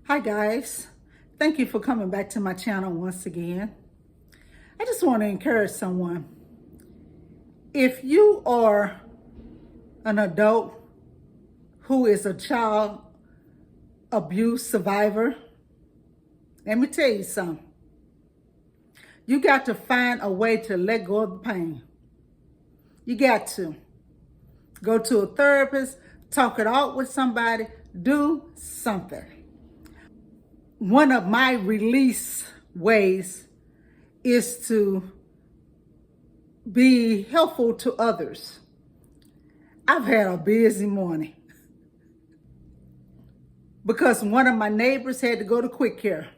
Hi guys, thank you for coming back to my channel once again. I just want to encourage someone. If you are an adult who is a child abuse survivor, let me tell you something. You got to find a way to let go of the pain. You got to go to a therapist, talk it out with somebody, do something. One of my release ways is to be helpful to others. I've had a busy morning because one of my neighbors had to go to quick care.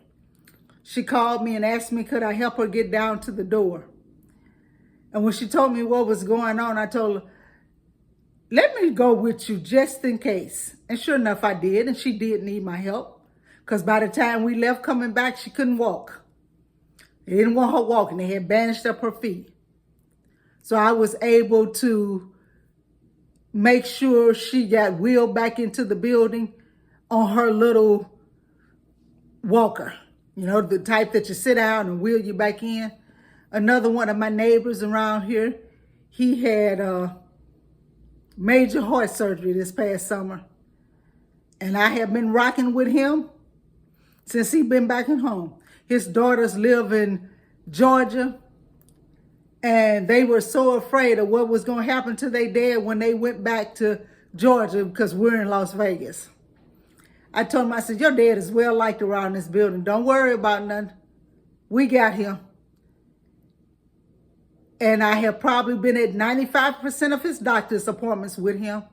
She called me and asked me, could I help her get down to the door? And when she told me what was going on, I told her, let me go with you just in case. And sure enough, I did. And she did need my help because by the time we left coming back, she couldn't walk. They didn't want her walking. They had bandaged up her feet. So I was able to make sure she got wheeled back into the building on her little walker. You know, the type that you sit down and wheel you back in. Another one of my neighbors around here, he had major heart surgery this past summer. And I have been rocking with him since he's been back at home. His daughters live in Georgia. And they were so afraid of what was going to happen to their dad when they went back to Georgia because we're in Las Vegas. I told him, I said, your dad is well liked around this building. Don't worry about nothing. We got him. And I have probably been at 95% of his doctor's appointments with him.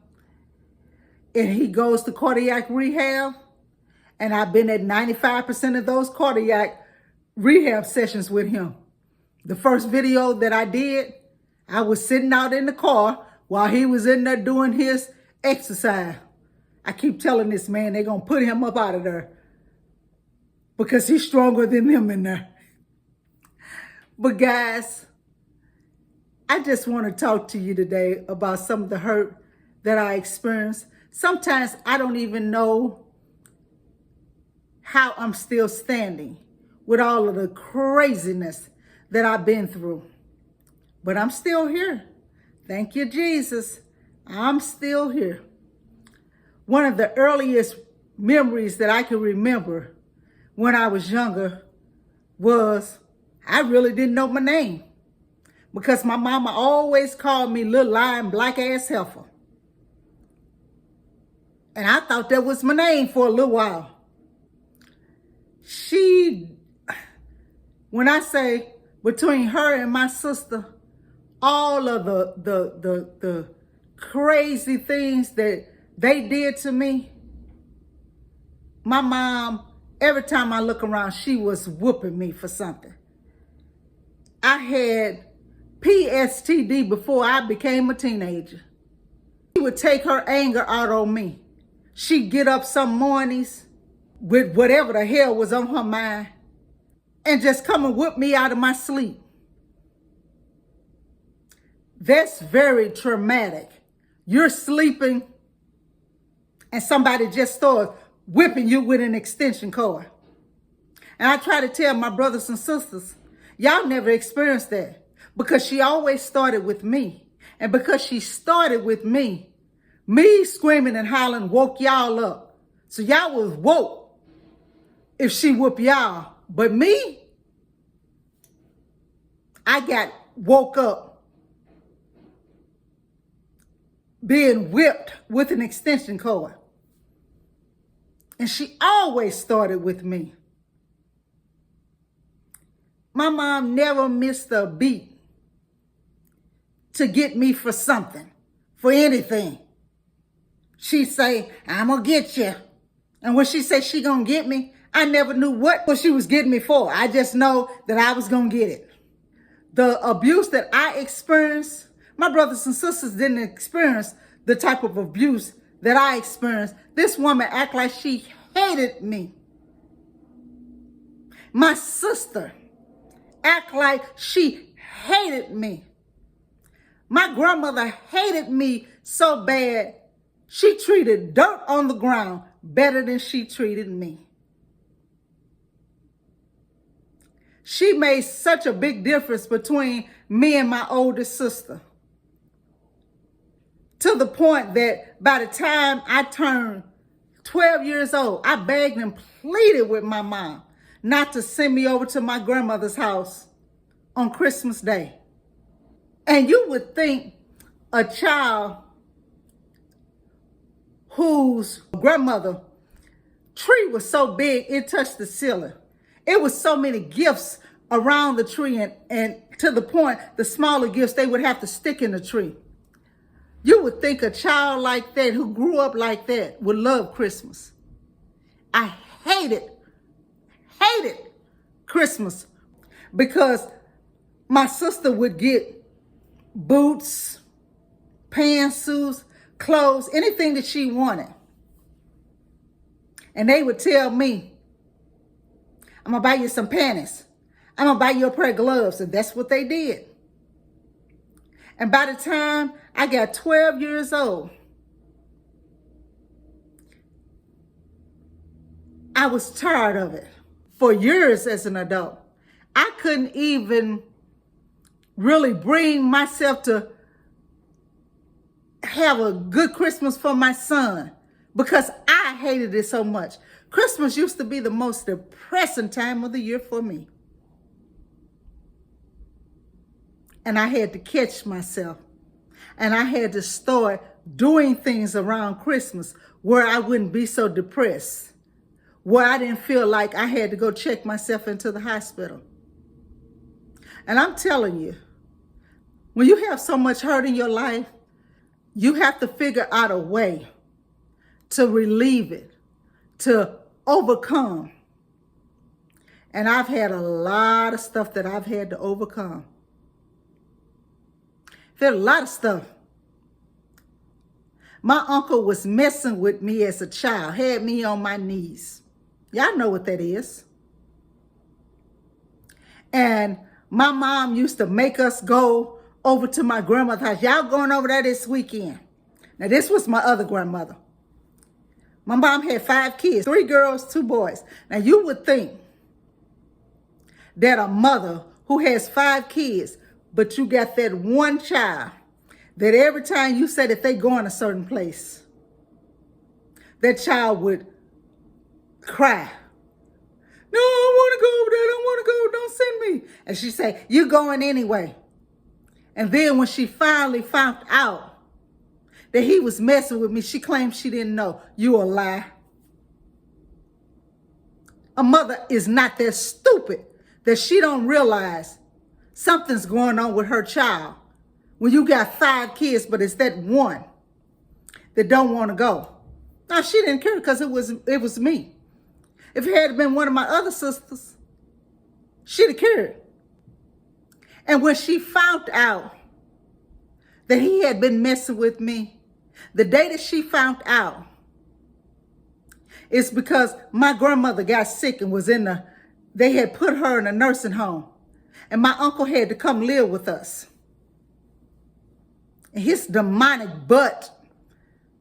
And he goes to cardiac rehab. And I've been at 95% of those cardiac rehab sessions with him. The first video that I did, I was sitting out in the car while he was in there doing his exercise. I keep telling this man they're going to put him up out of there because he's stronger than them in there. But guys, I just want to talk to you today about some of the hurt that I experienced. Sometimes I don't even know how I'm still standing with all of the craziness that I've been through. But I'm still here. Thank you, Jesus. I'm still here. One of the earliest memories that I can remember when I was younger was I really didn't know my name because my mama always called me little lying black ass heifer. And I thought that was my name for a little while. When I say between her and my sister, all of the crazy things that they did to me, my mom, every time I look around, she was whooping me for something. I had PSTD before I became a teenager. She would take her anger out on me. She'd get up some mornings with whatever the hell was on her mind and just come and whip me out of my sleep. That's very traumatic. You're sleeping and somebody just starts whipping you with an extension cord. And I try to tell my brothers and sisters, y'all never experienced that because she always started with me. And because she started with me screaming and hollering woke y'all up. So y'all was woke if she whooped y'all. But me, I got woke up being whipped with an extension cord. And she always started with me. My mom never missed a beat to get me for something, for anything. She'd say, I'm going to get you. And when she said she going to get me, I never knew what she was getting me for. I just know that I was going to get it. The abuse that I experienced, my brothers and sisters didn't experience the type of abuse that I experienced. This woman act like she hated me. My sister act like she hated me. My grandmother hated me so bad, she treated dirt on the ground better than she treated me. She made such a big difference between me and my oldest sister, to the point that by the time I turned 12 years old, I begged and pleaded with my mom not to send me over to my grandmother's house on Christmas Day. And you would think a child whose grandmother tree was so big it touched the ceiling. It was so many gifts around the tree, and to the point the smaller gifts they would have to stick in the tree. You would think a child like that who grew up like that would love Christmas. I hated Christmas because my sister would get boots, pantsuits, clothes, anything that she wanted. And they would tell me, I'm going to buy you some panties. I'm going to buy you a pair of gloves. And that's what they did. And by the time I got 12 years old, I was tired of it. For years as an adult, I couldn't even really bring myself to have a good Christmas for my son because I hated it so much. Christmas used to be the most depressing time of the year for me. And I had to catch myself. And I had to start doing things around Christmas where I wouldn't be so depressed, where I didn't feel like I had to go check myself into the hospital. And I'm telling you, when you have so much hurt in your life, you have to figure out a way to relieve it, to overcome. And I've had a lot of stuff that I've had to overcome. There's a lot of stuff. My uncle was messing with me as a child, had me on my knees. Y'all know what that is. And my mom used to make us go over to my grandmother's house. Y'all going over there this weekend. Now, this was my other grandmother. My mom had 5 kids, 3 girls, 2 boys. Now, you would think that a mother who has 5 kids, but you got that one child, that every time you say that they go in a certain place, that child would cry. No, I want to go over there. I don't want to go. Don't send me. And she say, you going anyway. And then when she finally found out that he was messing with me, she claimed she didn't know. You a lie. A mother is not that stupid that she don't realize something's going on with her child when you got 5 kids, but it's that one that don't want to go. Now, she didn't care because it was me. If it had been one of my other sisters, she'd have cared. And when she found out that he had been messing with me, the day that she found out, it's because my grandmother got sick and they had put her in a nursing home. And my uncle had to come live with us. And his demonic butt,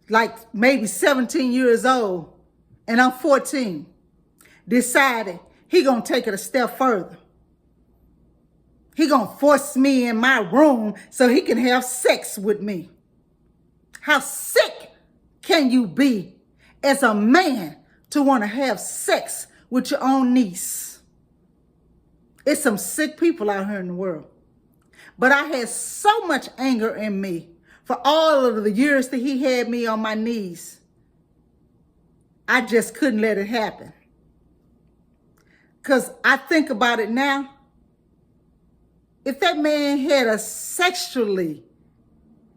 like maybe 17 years old, and I'm 14, decided he gonna take it a step further. He gonna force me in my room so he can have sex with me. How sick can you be as a man to want to have sex with your own niece? It's some sick people out here in the world. But I had so much anger in me for all of the years that he had me on my knees. I just couldn't let it happen. Because I think about it now. If that man had a sexually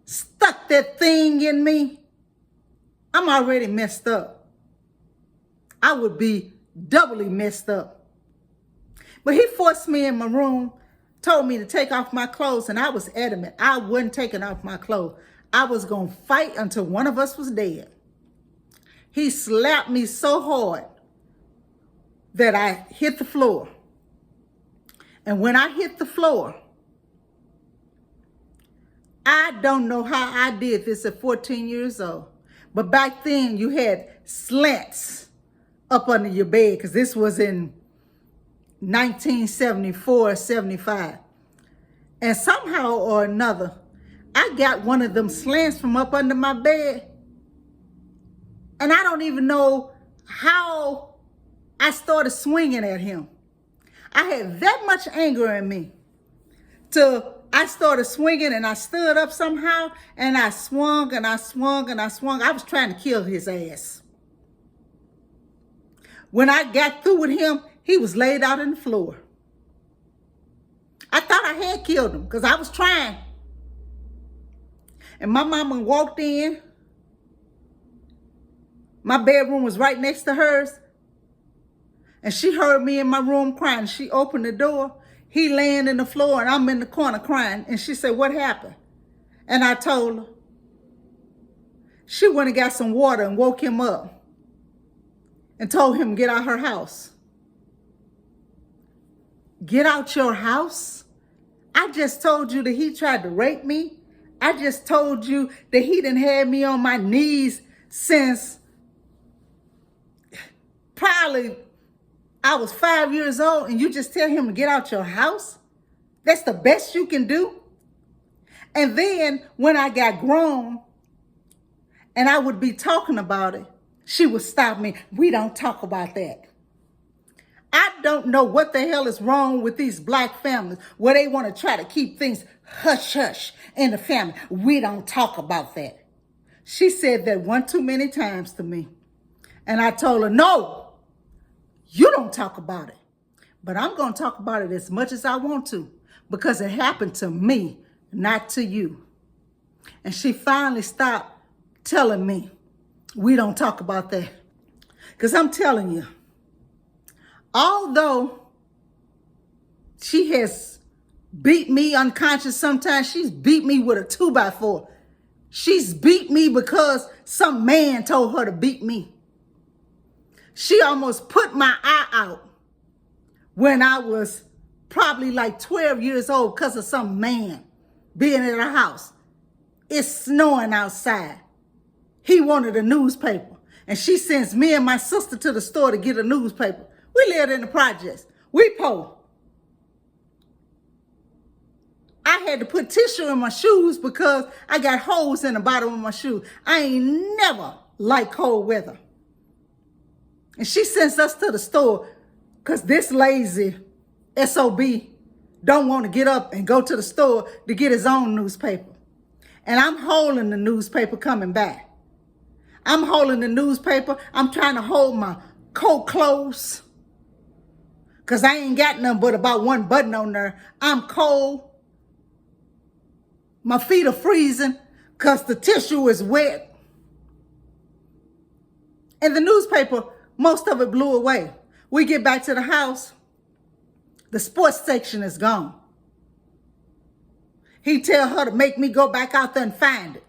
stuck that thing in me, I'm already messed up. I would be doubly messed up. But he forced me in my room, told me to take off my clothes, and I was adamant. I wasn't taking off my clothes. I was going to fight until one of us was dead. He slapped me so hard that I hit the floor. And when I hit the floor, I don't know how I did this at 14 years old. But back then, you had slants up under your bed because this was in 1974, 75. And somehow or another, I got one of them slants from up under my bed. And I don't even know how I started swinging at him. I had that much anger in me till I started swinging, and I stood up somehow, and I swung and I swung and I swung. I was trying to kill his ass. When I got through with him, he was laid out on the floor. I thought I had killed him because I was trying. And my mama walked in. My bedroom was right next to hers. And she heard me in my room crying. She opened the door. He laying in the floor and I'm in the corner crying. And she said, "What happened?" And I told her. She went and got some water and woke him up and told him to get out her house. Get out your house? I just told you that he tried to rape me. I just told you that he done had me on my knees since probably I was 5 years old, and you just tell him to get out your house? That's the best you can do? And then when I got grown and I would be talking about it, she would stop me. "We don't talk about that." I don't know what the hell is wrong with these black families where they want to try to keep things hush hush in the family. "We don't talk about that." She said that one too many times to me. And I told her, "No, you don't talk about it. But I'm going to talk about it as much as I want to because it happened to me, not to you." And she finally stopped telling me, "We don't talk about that." Because I'm telling you, although she has beat me unconscious sometimes, she's beat me with a 2x4. She's beat me because some man told her to beat me. She almost put my eye out when I was probably like 12 years old because of some man being in her house. It's snowing outside. He wanted a newspaper. And she sends me and my sister to the store to get a newspaper. We lived in the projects. We poor. I had to put tissue in my shoes because I got holes in the bottom of my shoe. I ain't never liked cold weather. And she sends us to the store because this lazy SOB don't want to get up and go to the store to get his own newspaper. And I'm holding the newspaper coming back. I'm holding the newspaper. I'm trying to hold my coat close because I ain't got nothing but about one button on there. I'm cold. My feet are freezing because the tissue is wet. And the newspaper, most of it blew away. We get back to the house. The sports section is gone. He tell her to make me go back out there and find it.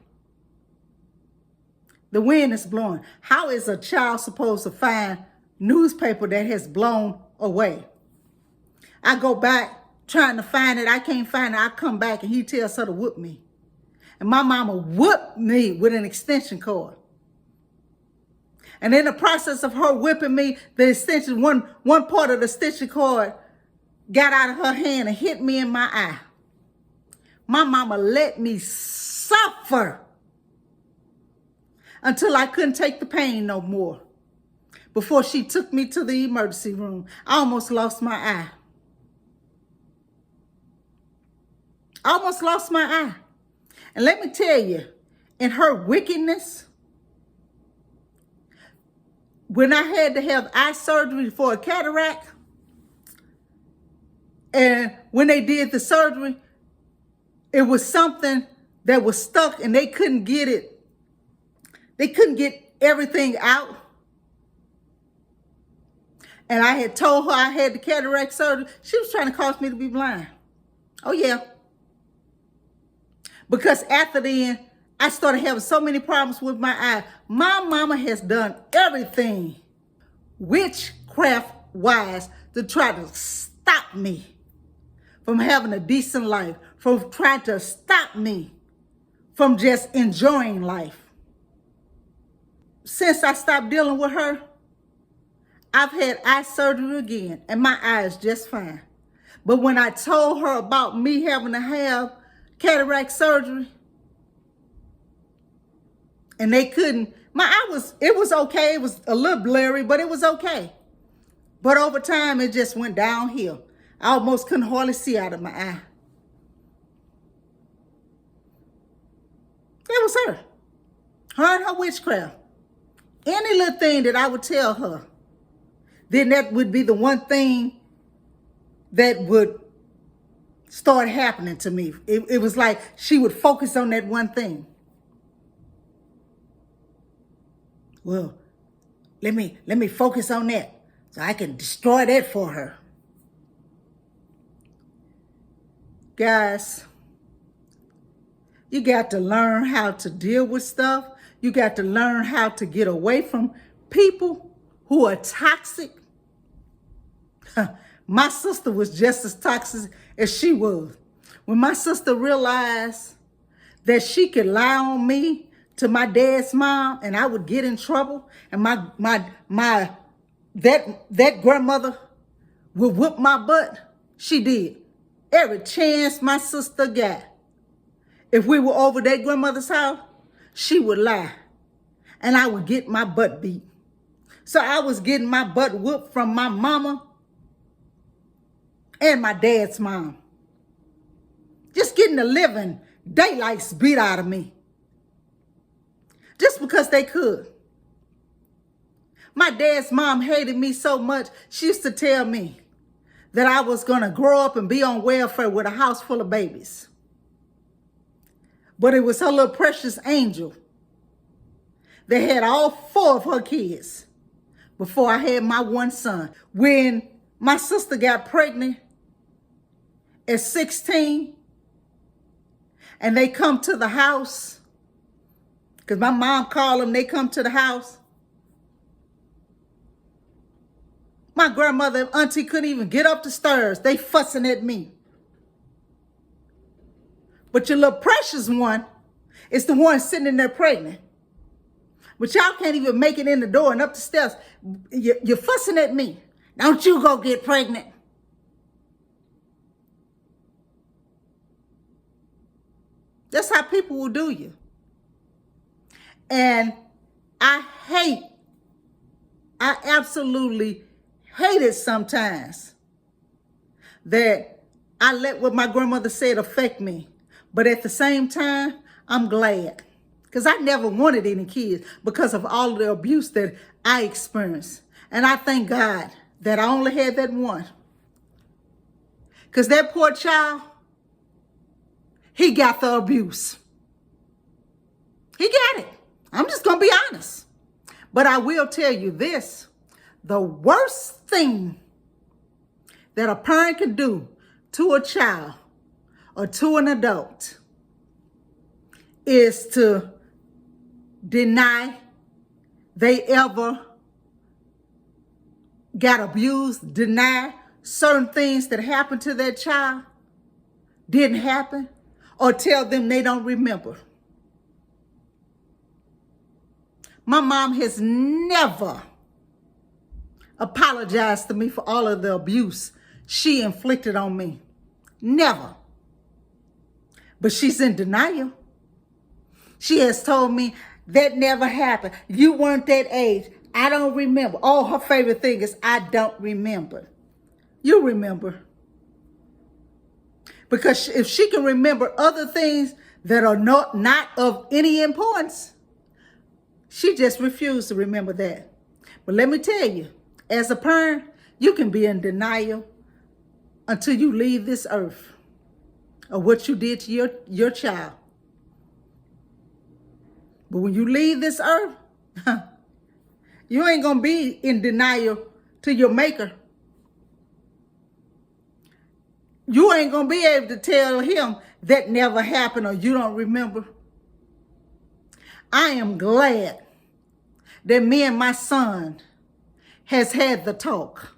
The wind is blowing. How is a child supposed to find newspaper that has blown away? I go back trying to find it. I can't find it. I come back and he tells her to whoop me. And my mama whooped me with an extension cord. And in the process of her whipping me, the extension, one part of the extension cord got out of her hand and hit me in my eye. My mama let me suffer until I couldn't take the pain no more. Before she took me to the emergency room, I almost lost my eye. I almost lost my eye. And let me tell you, in her wickedness, when I had to have eye surgery for a cataract, and when they did the surgery, it was something that was stuck and they couldn't get it. They couldn't get everything out. And I had told her I had the cataract surgery. She was trying to cause me to be blind. Oh, yeah. Because after then, I started having so many problems with my eye. My mama has done everything witchcraft-wise to try to stop me from having a decent life, from trying to stop me from just enjoying life. Since I stopped dealing with her, I've had eye surgery again, and my eye is just fine. But when I told her about me having to have cataract surgery, and they couldn't, it was okay. It was a little blurry, but it was okay. But over time, it just went downhill. I almost couldn't hardly see out of my eye. It was her. Her and her witchcraft. Any little thing that I would tell her, then that would be the one thing that would start happening to me. It was like she would focus on that one thing. Well, let me focus on that so I can destroy that for her. Guys, you got to learn how to deal with stuff. You got to learn how to get away from people who are toxic. My sister was just as toxic as she was. When my sister realized that she could lie on me to my dad's mom and I would get in trouble, and that grandmother would whip my butt, she did. Every chance my sister got. If we were over that grandmother's house, she would lie. And I would get my butt beat. So I was getting my butt whooped from my mama and my dad's mom. Just getting the living daylights beat out of me. Just because they could. My dad's mom hated me so much, she used to tell me that I was going to grow up and be on welfare with a house full of babies. But it was her little precious angel that had all 4 of her kids before I had my one son. When my sister got pregnant at 16 and they come to the house, because my mom called them, they come to the house. My grandmother and auntie couldn't even get up the stairs. They fussing at me. But your little precious one is the one sitting in there pregnant. But y'all can't even make it in the door and up the steps. You're fussing at me. Don't you go get pregnant. That's how people will do you. And I absolutely hate it sometimes that I let what my grandmother said affect me. But at the same time, I'm glad. Because I never wanted any kids because of all of the abuse that I experienced. And I thank God that I only had that one. Because that poor child, he got the abuse. He got it. I'm just going to be honest. But I will tell you this. The worst thing that a parent can do to a child or to an adult is to deny they ever got abused, deny certain things that happened to that child didn't happen, or tell them they don't remember. My mom has never apologized to me for all of the abuse she inflicted on me. Never. But she's in denial. She has told me that never happened. You weren't that age. I don't remember. Oh, her favorite thing is I don't remember. You remember. Because if she can remember other things that are not of any importance, she just refused to remember that. But let me tell you, as a parent, you can be in denial until you leave this earth of what you did to your child. But when you leave this earth, you ain't going to be in denial to your maker. You ain't going to be able to tell him that never happened or you don't remember. I am glad that me and my son has had the talk.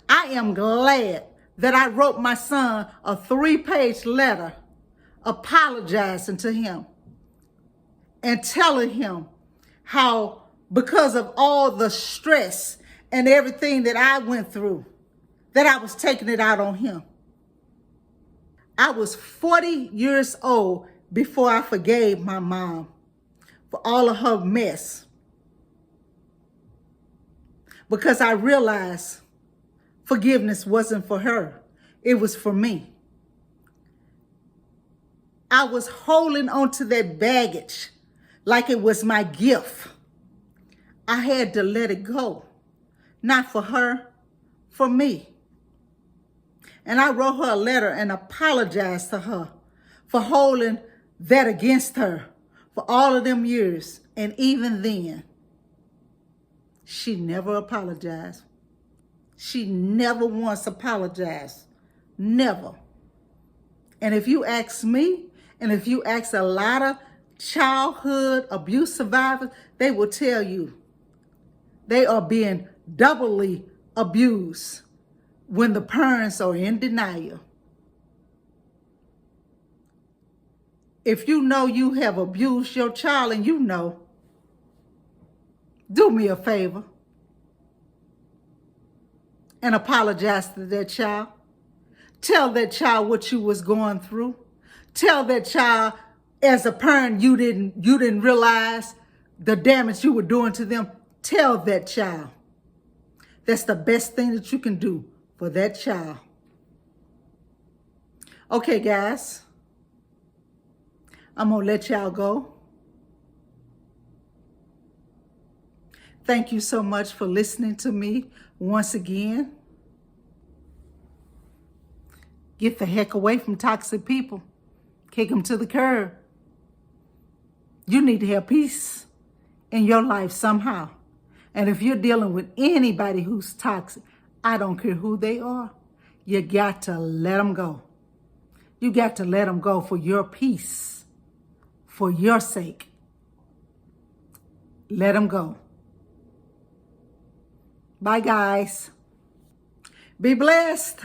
I am glad that I wrote my son a 3-page letter apologizing to him and telling him how, because of all the stress and everything that I went through, that I was taking it out on him. I was 40 years old before I forgave my mom for all of her mess, because I realized forgiveness wasn't for her. It was for me. I was holding on to that baggage like it was my gift. I had to let it go. Not for her, for me. And I wrote her a letter and apologized to her for holding that against her for all of them years. And even then, she never apologized. She never once apologized. Never. And if you ask me, and if you ask a lot of childhood abuse survivors, they will tell you they are being doubly abused when the parents are in denial. If you know you have abused your child and you know, do me a favor and apologize to that child. Tell that child what you was going through. Tell that child, as a parent, you didn't realize the damage you were doing to them. Tell that child. That's the best thing that you can do for that child. Okay, guys. I'm going to let y'all go. Thank you so much for listening to me once again. Get the heck away from toxic people. Kick them to the curb. You need to have peace in your life somehow. And if you're dealing with anybody who's toxic, I don't care who they are, you got to let them go. You got to let them go for your peace, for your sake. Let them go. Bye, guys. Be blessed.